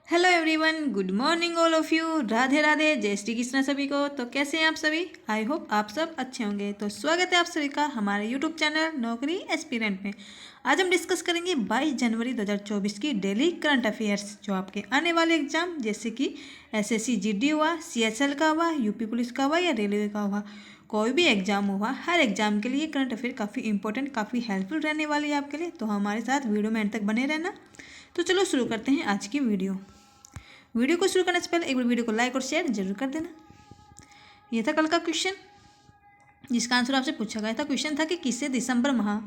Hello everyone, good morning all of you. Radhe Radhe, जय श्री कृष्ण सभी को। तो कैसे हैं आप सभी? आई होप आप सब अच्छे होंगे। तो स्वागत है आप सभी का हमारे यूट्यूब चैनल नौकरी एस्पिरेंट में। आज हम डिस्कस करेंगे 22 जनवरी 2024 की डेली करंट अफेयर्स, जो आपके आने वाले एग्जाम जैसे कि एसएससी जीडी हुआ, सीएचएल का हुआ, यूपी पुलिस का हुआ या रेलवे का हुआ, कोई भी एग्जाम हुआ, हर एग्जाम के लिए करंट अफेयर काफ़ी इंपॉर्टेंट, काफ़ी हेल्पफुल रहने वाली है आपके लिए। तो हमारे साथ वीडियो में एंड तक बने रहना। तो चलो शुरू करते हैं आज की वीडियो को शुरू करने से पहले एक बार वीडियो को लाइक और शेयर जरूर कर देना। यह था कल का क्वेश्चन, जिसका आंसर आपसे पूछा गया था। क्वेश्चन था कि किसे दिसंबर माह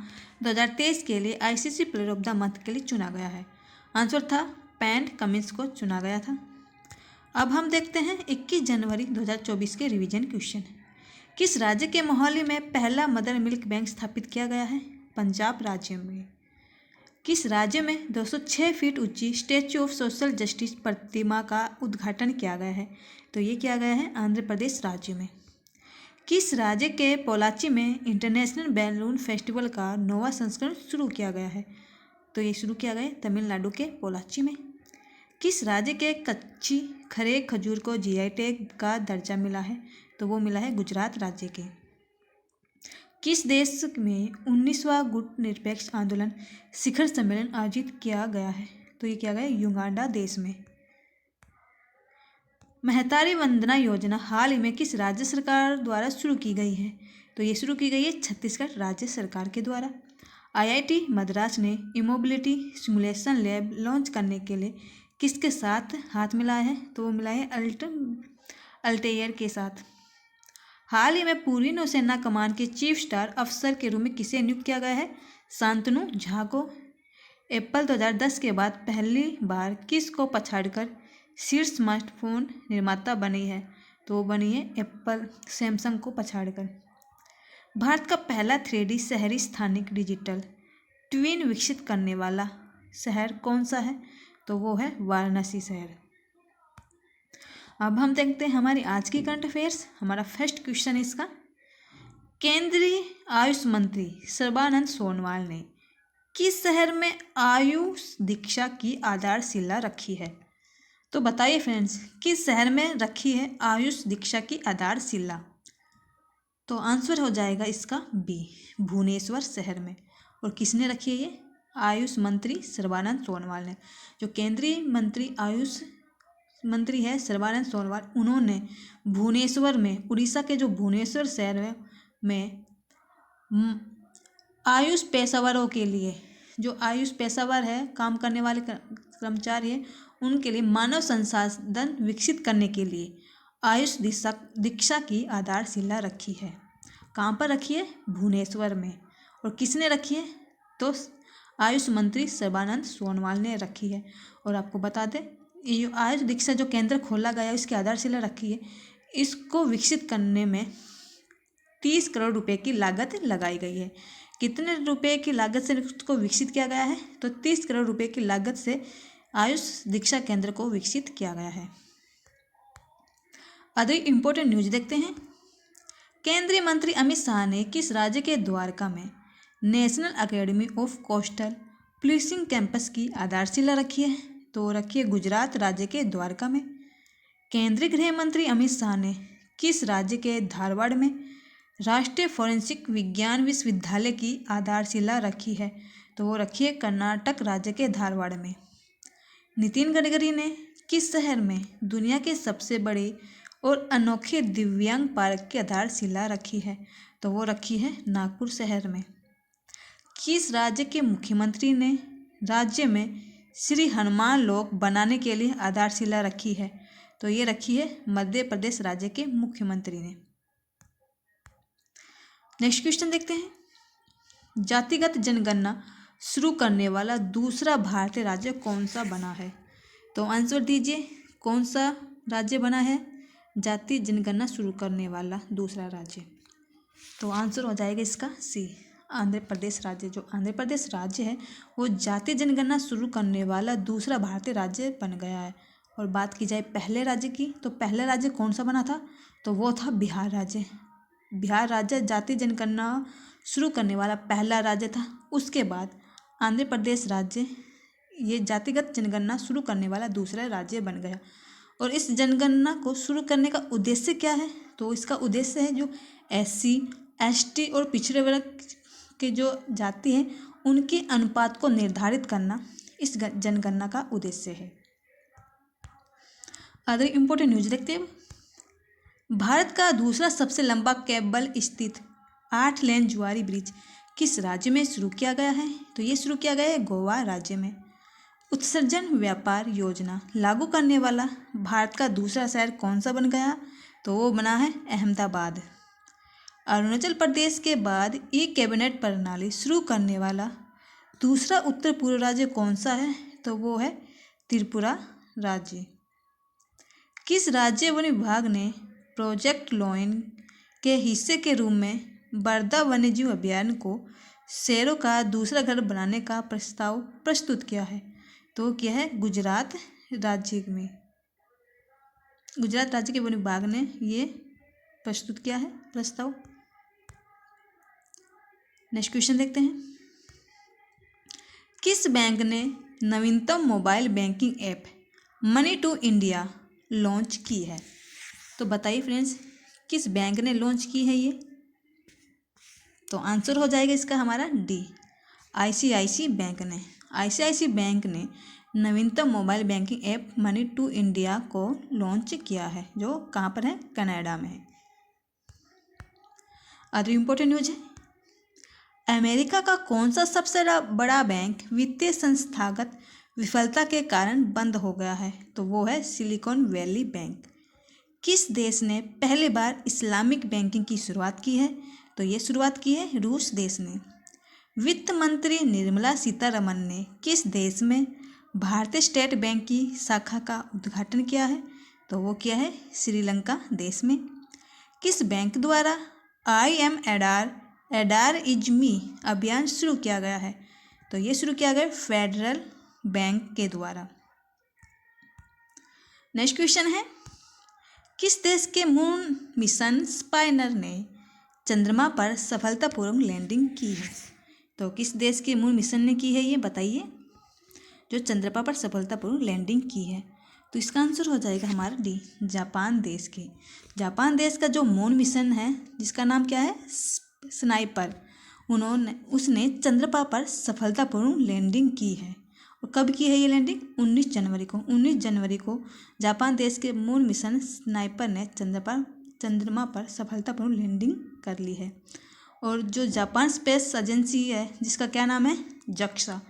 2023 के लिए ICC player of the month के लिए चुना गया है। आंसर था पैट कमिंस को चुना गया था। अब हम देखते हैं 21 जनवरी 2024 के रिवीजन क्वेश्चन। किस राज्य के मोहाली में पहला मदर मिल्क बैंक स्थापित किया गया है? पंजाब राज्य में। किस राज्य में 206 फीट ऊंची स्टैच्यू ऑफ सोशल जस्टिस प्रतिमा का उद्घाटन किया गया है? तो ये किया गया है आंध्र प्रदेश राज्य में। किस राज्य के पोलाची में इंटरनेशनल बैलून फेस्टिवल का 9वां संस्करण शुरू किया गया है? तो ये शुरू किया गया है तमिलनाडु के पोलाची में। किस राज्य के कच्ची खरे खजूर को जीआई टैग का दर्जा मिला है? तो वो मिला है गुजरात राज्य के। किस देश में 19वां गुट निरपेक्ष आंदोलन शिखर सम्मेलन आयोजित किया गया है? तो ये किया गया है युगांडा देश में। महतारी वंदना योजना हाल ही में किस राज्य सरकार द्वारा शुरू की गई है? तो ये शुरू की गई है छत्तीसगढ़ राज्य सरकार के द्वारा। आईआईटी मद्रास ने इमोबिलिटी सिमुलेशन लैब लॉन्च करने के लिए किसके साथ हाथ मिलाया है? तो वो मिला है अल्टेयर के साथ। हाल ही में पूर्वी नौसेना कमान के चीफ स्टाफ अफसर के रूप में किसे नियुक्त किया गया है? शांतनु झा को। एप्पल 2010 के बाद पहली बार किस को पछाड़कर शीर्ष स्मार्टफोन निर्माता बनी है? तो वो बनी है एप्पल, सैमसंग को पछाड़कर। भारत का पहला 3D शहरी स्थानिक डिजिटल ट्विन विकसित करने वाला शहर कौन सा है? तो वो है वाराणसी शहर। अब हम देखते हैं हमारी आज की करंट अफेयर्स। हमारा फर्स्ट क्वेश्चन है इसका। केंद्रीय आयुष मंत्री सर्बानंद सोनोवाल ने किस शहर में आयुष दीक्षा की आधारशिला रखी है? तो बताइए फ्रेंड्स, किस शहर में रखी है आयुष दीक्षा की आधारशिला? तो आंसर हो जाएगा इसका बी, भुवनेश्वर शहर में। और किसने रखी है ये? आयुष मंत्री सर्बानंद सोनोवाल ने। जो केंद्रीय मंत्री आयुष मंत्री है सर्बानंद सोनोवाल, उन्होंने भुवनेश्वर में, उड़ीसा के जो भुवनेश्वर शहर में आयुष पेशेवरों के लिए, जो आयुष पेशेवर है, काम करने वाले कर्मचारी हैं, उनके लिए मानव संसाधन विकसित करने के लिए आयुष दीक्षा की आधारशिला रखी है। कहाँ पर रखी है? भुवनेश्वर में। और किसने रखी है? तो आयुष मंत्री सर्बानंद सोनोवाल ने रखी है। और आपको बता दें, ये आयुष दीक्षा जो केंद्र खोला गया है, इसकी आधारशिला रखी है। इसको विकसित करने में 30 करोड़ रुपए की लागत लगाई गई है। कितने रुपए की लागत से इसको विकसित किया गया है? तो 30 करोड़ रुपए की लागत से आयुष दीक्षा केंद्र को विकसित किया गया है। अदर इंपॉर्टेंट न्यूज देखते हैं। केंद्रीय मंत्री अमित शाह ने किस राज्य के द्वारका में national academy of coastal policing campus की आधारशिला रखी है? तो रखी है गुजरात राज्य के द्वारका में। केंद्रीय गृह मंत्री अमित शाह ने किस राज्य के धारवाड़ में राष्ट्रीय फोरेंसिक विज्ञान विश्वविद्यालय की आधारशिला रखी है? तो वो रखी है कर्नाटक राज्य के धारवाड़ में। नितिन गडकरी ने किस शहर में दुनिया के सबसे बड़े और अनोखे दिव्यांग पार्क की आधारशिला रखी है? तो वो रखी है नागपुर शहर में। किस राज्य के मुख्यमंत्री ने राज्य में श्री हनुमान लोक बनाने के लिए आधारशिला रखी है? तो ये रखी है मध्य प्रदेश राज्य के मुख्यमंत्री ने। नेक्स्ट क्वेश्चन देखते हैं। जातिगत जनगणना शुरू करने वाला दूसरा भारतीय राज्य कौन सा बना है? तो आंसर दीजिए, कौन सा राज्य बना है जाति जनगणना शुरू करने वाला दूसरा राज्य? तो आंसर हो जाएगा इसका सी, आंध्र प्रदेश राज्य। जो आंध्र प्रदेश राज्य है वो जाति जनगणना शुरू करने वाला दूसरा भारतीय राज्य बन गया है। और बात की जाए पहले राज्य की, तो पहला राज्य कौन सा बना था? तो वो था बिहार राज्य। बिहार राज्य जाति जनगणना शुरू करने वाला पहला राज्य था। उसके बाद आंध्र प्रदेश राज्य ये जातिगत जनगणना शुरू करने वाला दूसरा राज्य बन गया। और इस जनगणना को शुरू करने का उद्देश्य क्या है? तो इसका उद्देश्य है जो SC ST और पिछड़े वर्ग के जो जाति हैं उनके अनुपात को निर्धारित करना इस जनगणना का उद्देश्य है। अदर इम्पोर्टेंट न्यूज देखते हैं। भारत का दूसरा सबसे लंबा केबल स्थित 8 लेन जुआरी ब्रिज किस राज्य में शुरू किया गया है? तो ये शुरू किया गया है गोवा राज्य में। उत्सर्जन व्यापार योजना लागू करने वाला भारत का दूसरा शहर कौन सा बन गया? तो वो बना है अहमदाबाद। अरुणाचल प्रदेश के बाद ई कैबिनेट प्रणाली शुरू करने वाला दूसरा उत्तर पूर्व राज्य कौन सा है? तो वो है त्रिपुरा राज्य। किस राज्य वन विभाग ने प्रोजेक्ट लोइन के हिस्से के रूप में बरदा वन्यजीव अभयारण्य को शेरों का दूसरा घर बनाने का प्रस्ताव प्रस्तुत किया है? तो क्या है गुजरात राज्य में। गुजरात राज्य के वन विभाग ने ये प्रस्तुत किया है प्रस्ताव। नेक्स्ट क्वेश्चन देखते हैं। किस बैंक ने नवीनतम mobile banking app money to India launch की है? तो बताइए फ्रेंड्स, किस बैंक ने लॉन्च की है ये? तो आंसर हो जाएगा इसका हमारा डी, ICICI बैंक ने। ICICI बैंक ने नवीनतम mobile banking app money to India को लॉन्च किया है, जो कहाँ पर है? कनाडा में है। अदर इम्पोर्टेंट न्यूज है। अमेरिका का कौन सा सबसे बड़ा बैंक वित्तीय संस्थागत विफलता के कारण बंद हो गया है? तो वो है सिलिकॉन वैली बैंक। किस देश ने पहली बार इस्लामिक बैंकिंग की शुरुआत की है? तो ये शुरुआत की है रूस देश ने। वित्त मंत्री निर्मला सीतारमण ने किस देश में भारतीय स्टेट बैंक की शाखा का उद्घाटन किया है? तो वो किया है श्रीलंका देश में। किस बैंक द्वारा IM एडार इज मी अभियान शुरू किया गया है? तो ये शुरू किया गया फेडरल बैंक के द्वारा। नेक्स्ट क्वेश्चन है। किस देश के मून मिशन स्पाइनर ने चंद्रमा पर सफलतापूर्वक लैंडिंग की है? तो किस देश के मून मिशन ने की है ये बताइए, जो चंद्रमा पर सफलतापूर्वक लैंडिंग की है? तो इसका आंसर हो जाएगा हमारा डी, जापान देश के। जापान देश का जो मून मिशन है जिसका नाम क्या है? स्नाइपर, उसने चंद्रमा पर सफलतापूर्वक लैंडिंग की है। और कब की है ये लैंडिंग? 19 जनवरी को। 19 जनवरी को जापान देश के मून मिशन स्नाइपर ने चंद्रमा पर सफलतापूर्वक लैंडिंग कर ली है। और जो जापान स्पेस एजेंसी है जिसका क्या नाम है? जक्सा।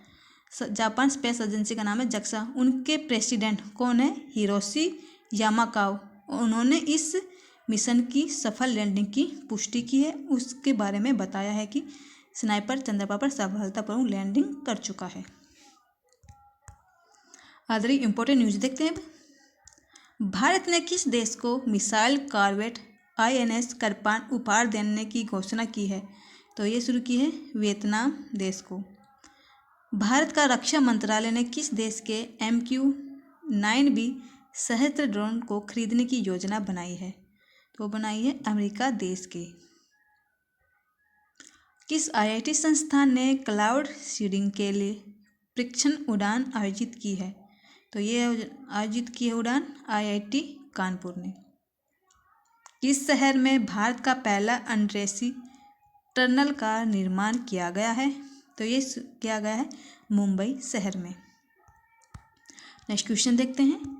जापान स्पेस एजेंसी का नाम है जक्सा। उनके प्रेसिडेंट कौन है? हिरोशी यामाकावा। उन्होंने इस मिशन की सफल लैंडिंग की पुष्टि की है। उसके बारे में बताया है कि स्नाइपर चंद्रमा पर सफलतापूर्वक लैंडिंग कर चुका है। अदर इम्पोर्टेंट न्यूज देखते हैं। भारत ने किस देश को मिसाइल कॉर्वेट INS करपान उपहार देने की घोषणा की है? तो ये शुरू की है वियतनाम देश को। भारत का रक्षा मंत्रालय ने किस देश के MQ-9B सहस्त्र ड्रोन को खरीदने की योजना बनाई है? तो बनाई है अमेरिका देश के। किस IIT संस्थान ने क्लाउड सीडिंग के लिए परीक्षण उड़ान आयोजित की है? तो ये आयोजित की है उड़ान IIT कानपुर ने। किस शहर में भारत का पहला अंडरसी टनल का निर्माण किया गया है? तो ये किया गया है मुंबई शहर में। नेक्स्ट क्वेश्चन देखते हैं।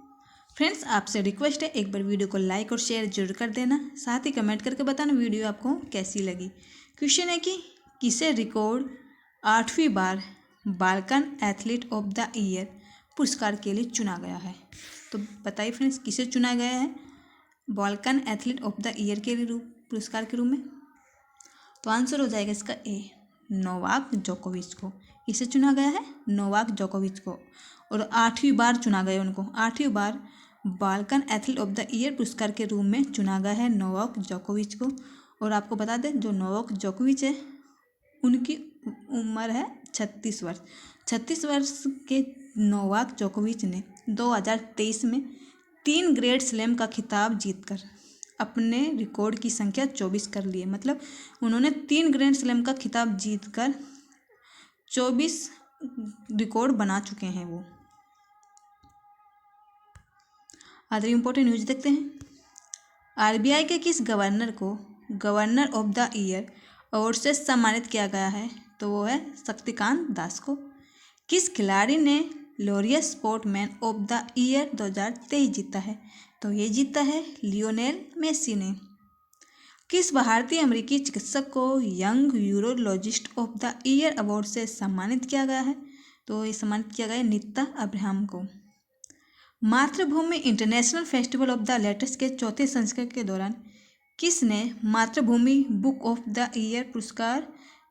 फ्रेंड्स, आपसे रिक्वेस्ट है एक बार वीडियो को लाइक और शेयर जरूर कर देना, साथ ही कमेंट करके बताना वीडियो आपको कैसी लगी। क्वेश्चन है कि किसे रिकॉर्ड 8वीं बार Balkan athlete of the year पुरस्कार के लिए चुना गया है? तो बताइए फ्रेंड्स, किसे चुना गया है Balkan athlete of the year के पुरस्कार के रूप में? तो आंसर हो जाएगा इसका ए, नोवाक जोकोविच को। इसे चुना गया है नोवाक जोकोविच को, और 8वीं बार चुना गया उनको। 8वीं बार Balkan athlete of the year पुरस्कार के रूप में चुना गया है नोवाक जोकोविच को। और आपको बता दें, जो नोवाक जोकोविच है उनकी उम्र है 36 वर्ष। 36 वर्ष के नोवाक जोकोविच ने 2023 में 3 ग्रैंड स्लैम का खिताब जीतकर अपने रिकॉर्ड की संख्या 24 कर ली है। मतलब उन्होंने 3 ग्रैंड स्लैम का खिताब जीतकर 24 रिकॉर्ड बना चुके हैं वो। अदर इम्पोर्टेंट न्यूज देखते हैं। आरबीआई के किस गवर्नर को governor of the year award से सम्मानित किया गया है? तो वो है शक्तिकांत दास को। किस खिलाड़ी ने Laureus sportsman of the year 2023 जीता है? तो ये जीता है लियोनेल मेसी ने। किस भारतीय अमेरिकी चिकित्सक को young urologist of the year award से सम्मानित किया गया है? तो ये सम्मानित किया गया है नीता अब्राहम को। मातृभूमि international festival of the letters के चौथे संस्करण के दौरान किसने मातृभूमि बुक ऑफ द ईयर पुरस्कार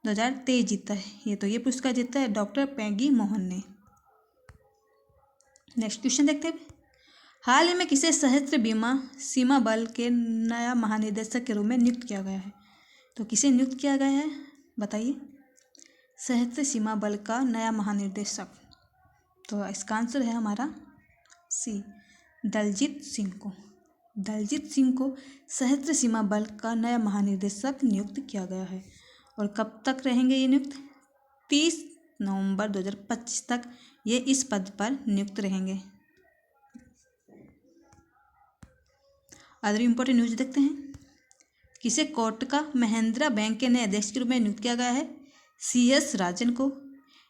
2023 जीता है? ये पुरस्कार जीता है डॉक्टर पैगी मोहन ने। नेक्स्ट क्वेश्चन देखते हैं। हाल ही में किसे सशस्त्र बीमा सीमा बल के नया महानिदेशक के रूप में नियुक्त किया गया है? तो किसे नियुक्त किया गया है बताइए? सशस्त्र सीमा बल का नया महानिदेशक। तो इसका आंसर है हमारा सी, दलजीत सिंह को। दलजीत सिंह को सशस्त्र सीमा बल का नया महानिदेशक नियुक्त किया गया है। और कब तक रहेंगे ये नियुक्त? 30 नवंबर 2025 तक ये इस पद पर नियुक्त रहेंगे। अदर इम्पोर्टेंट न्यूज देखते हैं। किसे कोटका महिंद्रा बैंक के नए अध्यक्ष के रूप में नियुक्त किया गया है? CS राजन को।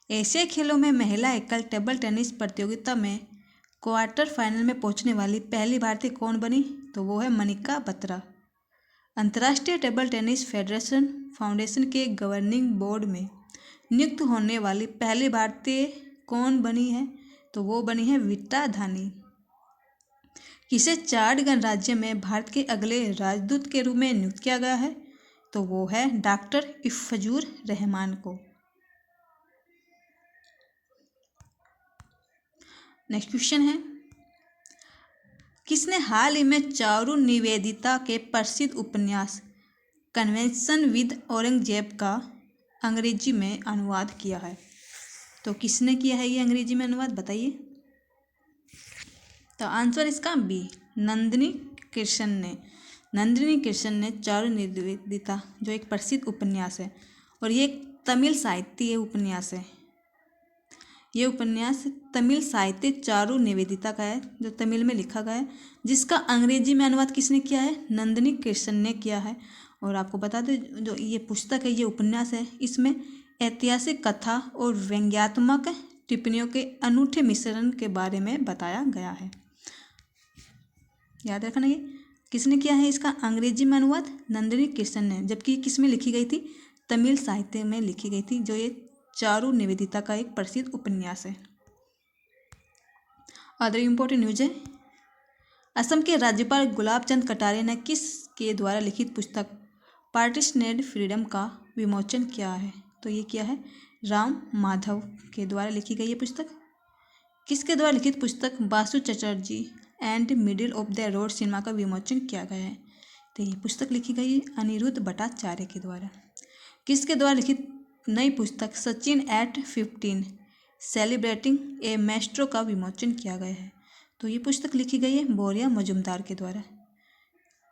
एशियाई खेलों में महिला एकल टेबल टेनिस प्रतियोगिता में क्वार्टर फाइनल में पहुंचने वाली पहली भारतीय कौन बनी? तो वो है मनिका बत्रा। अंतर्राष्ट्रीय टेबल टेनिस फेडरेशन फाउंडेशन के गवर्निंग बोर्ड में नियुक्त होने वाली पहली भारतीय कौन बनी है? तो वो बनी है विटा धानी। किसे चार गणराज्य में भारत के अगले राजदूत के रूप में नियुक्त किया गया है? तो वो है डॉक्टर इफ्फजूर रहमान को। नेक्स्ट क्वेश्चन है। किसने हाल ही में चारू निवेदिता के प्रसिद्ध उपन्यास कन्वेंशन विद औरंगजेब का अंग्रेजी में अनुवाद किया है? तो किसने किया है ये अंग्रेजी में अनुवाद बताइए? तो आंसर इसका बी, नंदिनी कृष्ण ने। नंदिनी कृष्ण ने चारू निवेदिता जो एक प्रसिद्ध उपन्यास है, और ये एक तमिल साहित्य उपन्यास है। ये उपन्यास तमिल साहित्य चारू निवेदिता का है जो तमिल में लिखा गया है, जिसका अंग्रेजी में अनुवाद किसने किया है? नंदिनी कृष्ण ने किया है। और आपको बता दें जो ये पुस्तक है, ये उपन्यास है, इसमें ऐतिहासिक कथा और व्यंग्यात्मक टिप्पणियों के अनूठे मिश्रण के बारे में बताया गया है। याद रखना, ये किसने किया है इसका अंग्रेजी में अनुवाद? नंदिनी कृष्ण ने। जबकि किस में लिखी गई थी? तमिल साहित्य में लिखी गई थी, जो ये चारू निवेदिता का एक प्रसिद्ध उपन्यास है। अदर इम्पोर्टेंट न्यूज है। असम के राज्यपाल गुलाब चंद कटारिया ने किस के द्वारा लिखित पुस्तक पार्टीशनेड फ्रीडम का विमोचन किया है? तो ये किया है राम माधव के द्वारा लिखी गई ये पुस्तक। किसके द्वारा लिखित पुस्तक Basu Chatterjee and middle of the road cinema का विमोचन किया गया है? तो ये पुस्तक लिखी गई अनिरुद्ध भट्टाचार्य के द्वारा। किसके द्वारा लिखित नई पुस्तक सचिन एट 15 सेलिब्रेटिंग ए मैस्ट्रो का विमोचन किया गया है? तो ये पुस्तक लिखी गई है बोरिया मजुमदार के द्वारा।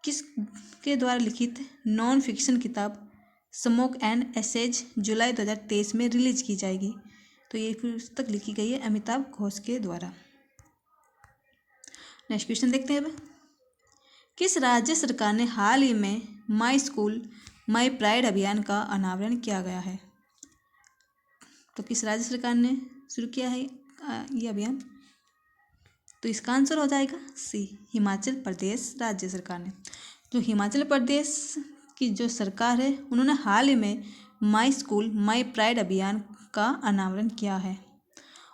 किसके द्वारा लिखित नॉन फिक्शन किताब स्मोक एंड एसेज जुलाई 2023 में रिलीज की जाएगी? तो ये पुस्तक लिखी गई है अमिताभ घोष के द्वारा। नेक्स्ट क्वेश्चन देखते हैं अब। किस राज्य सरकार ने हाल ही में माई स्कूल माई प्राइड अभियान का अनावरण किया गया है? तो किस राज्य सरकार ने शुरू किया है ये अभियान? तो इसका आंसर हो जाएगा सी, हिमाचल प्रदेश राज्य सरकार ने। जो हिमाचल प्रदेश की जो सरकार है, उन्होंने हाल ही में माई स्कूल माई प्राइड अभियान का अनावरण किया है।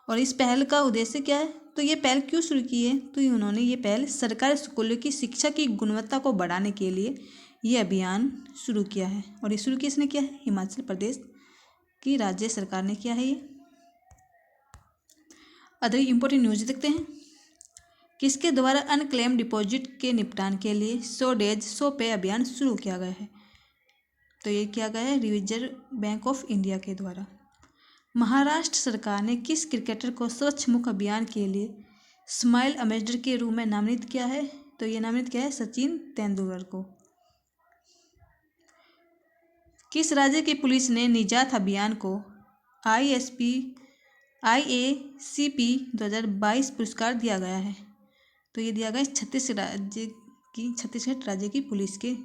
और इस पहल का उद्देश्य क्या है? तो ये पहल क्यों शुरू की है? तो उन्होंने ये पहल सरकारी स्कूलों की शिक्षा की गुणवत्ता को बढ़ाने के लिए ये अभियान शुरू किया है। और ये शुरू किसने किया है? हिमाचल प्रदेश की राज्य सरकार ने किया है ये। अदर इम्पोर्टेंट न्यूज देखते हैं। किसके द्वारा अनक्लेम डिपॉजिट के निपटान के लिए 100 डेज 100 पे अभियान शुरू किया गया है? तो ये किया गया है रिजर्व बैंक ऑफ इंडिया के द्वारा। महाराष्ट्र सरकार ने किस क्रिकेटर को स्वच्छ मुख अभियान के लिए स्माइल एम्बेसडर के रूप में नामित किया है? तो ये नामित किया है सचिन तेंदुलकर को। किस राज्य की पुलिस ने निजात अभियान को ISP IACP 2022 पुरस्कार दिया गया है। तो ये दिया गया छत्तीसगढ़ राज्य की पुलिस के।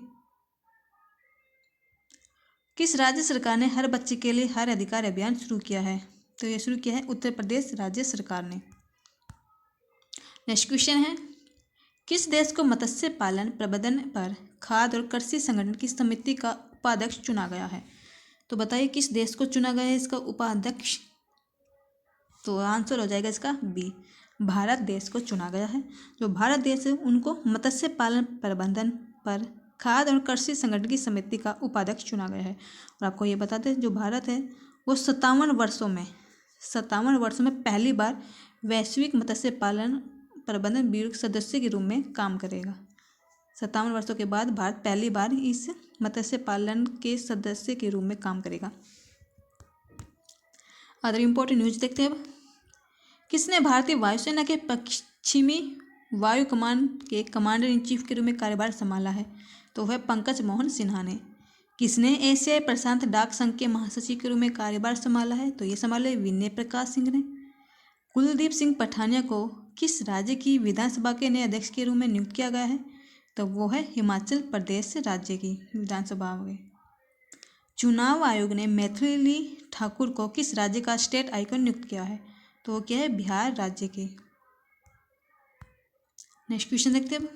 किस राज्य सरकार ने हर बच्चे के लिए हर अधिकार अभियान शुरू किया है? तो ये शुरू किया है उत्तर प्रदेश राज्य सरकार ने। नेक्स्ट क्वेश्चन है, किस देश को मत्स्य पालन प्रबंधन पर खाद्य और कृषि संगठन की समिति का उपाध्यक्ष चुना गया है? तो बताइए किस देश को चुना गया है इसका उपाध्यक्ष? तो आंसर हो जाएगा इसका बी, भारत देश को चुना गया है। जो भारत देश है उनको मत्स्य पालन प्रबंधन पर खाद्य और कृषि संगठन की समिति का उपाध्यक्ष चुना गया है। और आपको ये बता दें जो भारत है वो 57 वर्षों में पहली बार वैश्विक मत्स्य पालन प्रबंधन ब्यूरो के सदस्य के रूप में काम करेगा। 57 वर्षों के बाद भारत पहली बार इस मत्स्य पालन के सदस्य के रूप में काम करेगा। अदर इम्पोर्टेंट न्यूज देखते हैं अब। किसने भारतीय वायुसेना के पश्चिमी वायु कमान के कमांडर इन चीफ के रूप में कार्यभार संभाला है? तो वह पंकज मोहन सिन्हा ने। किसने एशियाई प्रशांत डाक संघ के महासचिव के रूप में कार्यभार संभाला है? तो ये संभाले विनय प्रकाश सिंह ने। कुलदीप सिंह पठानिया को किस राज्य की विधानसभा के नए अध्यक्ष के रूप में नियुक्त किया गया है? तो वो है हिमाचल प्रदेश राज्य की विधानसभा में। चुनाव आयोग ने मैथिली ठाकुर को किस राज्य का स्टेट आइकन नियुक्त किया है? तो वो क्या है, बिहार राज्य के। नेक्स्ट क्वेश्चन देखते हैं।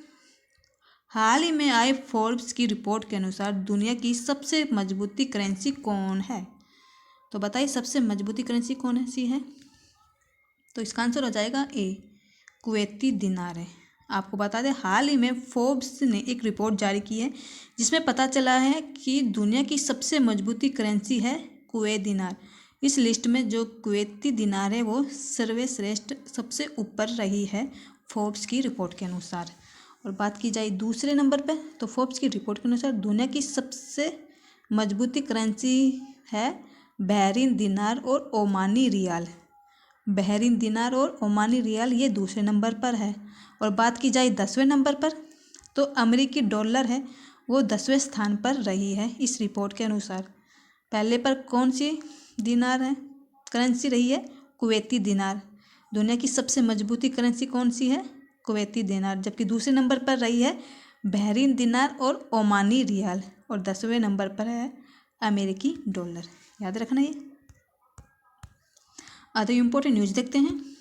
हाल ही में आई फोर्ब्स की रिपोर्ट के अनुसार दुनिया की सबसे मजबूती करेंसी कौन है? तो बताइए सबसे मजबूती करेंसी कौन सी है? तो इसका आंसर हो जाएगा ए, कुवैती दिनार है। आपको बता दें हाल ही में फोर्ब्स ने एक रिपोर्ट जारी की है जिसमें पता चला है कि दुनिया की सबसे मजबूती करेंसी है कुवैत दिनार। इस लिस्ट में जो कुवैती दिनार है वो सर्वश्रेष्ठ सबसे ऊपर रही है फोर्ब्स की रिपोर्ट के अनुसार। और बात की जाए दूसरे नंबर पर तो फोर्ब्स की रिपोर्ट के अनुसार दुनिया की सबसे मजबूती करेंसी है बहरीन दिनार और ओमानी रियाल। बहरीन दिनार और ओमानी रियाल ये दूसरे नंबर पर है। और बात की जाए 10वें नंबर पर तो अमेरिकी डॉलर है वो 10वें स्थान पर रही है इस रिपोर्ट के अनुसार। पहले पर कौन सी दिनार है करेंसी रही है? कुवैती दिनार। दुनिया की सबसे मजबूती करेंसी कौन सी है? कुवैती दिनार। जबकि दूसरे नंबर पर रही है बहरीन दिनार और ओमानी रियाल। और 10वें नंबर पर है अमेरिकी डॉलर। याद रखना ये। अदर इम्पोर्टेंट न्यूज देखते हैं।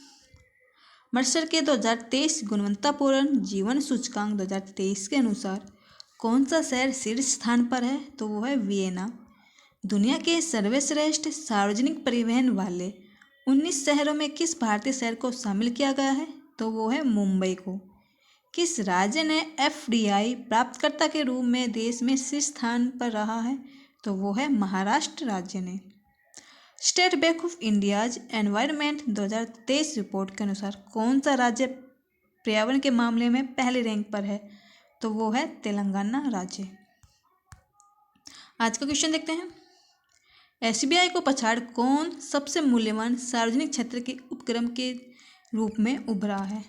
मर्सर के 2023 गुणवत्तापूर्ण जीवन सूचकांक 2023 के अनुसार कौन सा शहर शीर्ष स्थान पर है? तो वो है वियना। दुनिया के सर्वश्रेष्ठ सार्वजनिक परिवहन वाले 19 शहरों में किस भारतीय शहर को शामिल किया गया है? तो वो है मुंबई को। किस राज्य ने FDI प्राप्तकर्ता के रूप में देश में शीर्ष स्थान पर रहा है? तो वो है महाराष्ट्र राज्य ने। State bank of India's environment 2023 report के अनुसार कौन सा राज्य पर्यावरण के मामले में पहले रैंक पर है? तो वो है तेलंगाना राज्य। आज का क्वेश्चन देखते हैं। SBI को पछाड़ कौन सबसे मूल्यवान सार्वजनिक क्षेत्र के उपक्रम के रूप में उभरा है?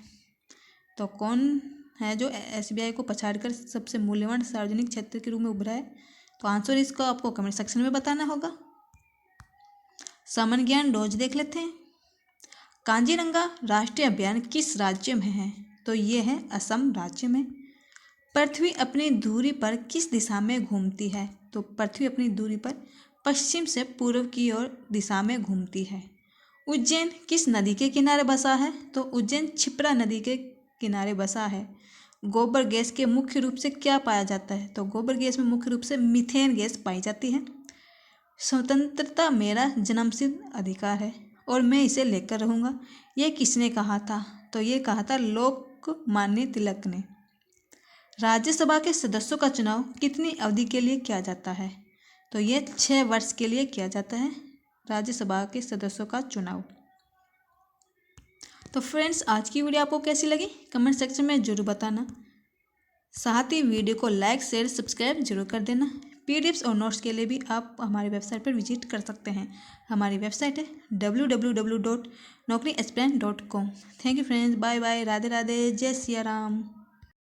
तो कौन है जो SBI को पछाड़कर सबसे मूल्यवान सार्वजनिक क्षेत्र के रूप में उभरा है? तो आंसर इसको आपको कमेंट सेक्शन में बताना होगा। सामान्य ज्ञान रोज देख लेते हैं। कांजीरंगा राष्ट्रीय अभयारण्य किस राज्य में है? तो ये है असम राज्य में। पृथ्वी अपनी धुरी पर किस दिशा में घूमती है? तो पृथ्वी अपनी धुरी पर पश्चिम से पूर्व की ओर दिशा में घूमती है। उज्जैन किस नदी के किनारे बसा है? तो उज्जैन क्षिप्रा नदी के किनारे बसा है। गोबर गैस के मुख्य रूप से क्या पाया जाता है? तो गोबर गैस में मुख्य रूप से मीथेन गैस पाई जाती है। स्वतंत्रता मेरा जन्मसिद्ध अधिकार है और मैं इसे लेकर रहूँगा, ये किसने कहा था? तो ये कहा था लोकमान्य तिलक ने। राज्यसभा के सदस्यों का चुनाव कितनी अवधि के लिए किया जाता है? तो ये 6 वर्ष के लिए किया जाता है राज्यसभा के सदस्यों का चुनाव। तो फ्रेंड्स आज की वीडियो आपको कैसी लगी कमेंट सेक्शन में जरूर बताना। साथ ही वीडियो को लाइक शेयर सब्सक्राइब जरूर कर देना। PDFs और नोट्स के लिए भी आप हमारी वेबसाइट पर विजिट कर सकते हैं। हमारी वेबसाइट है www.naukriaspirant.com। Thank you friends, bye bye, Radhe Radhe, जय सिया राम।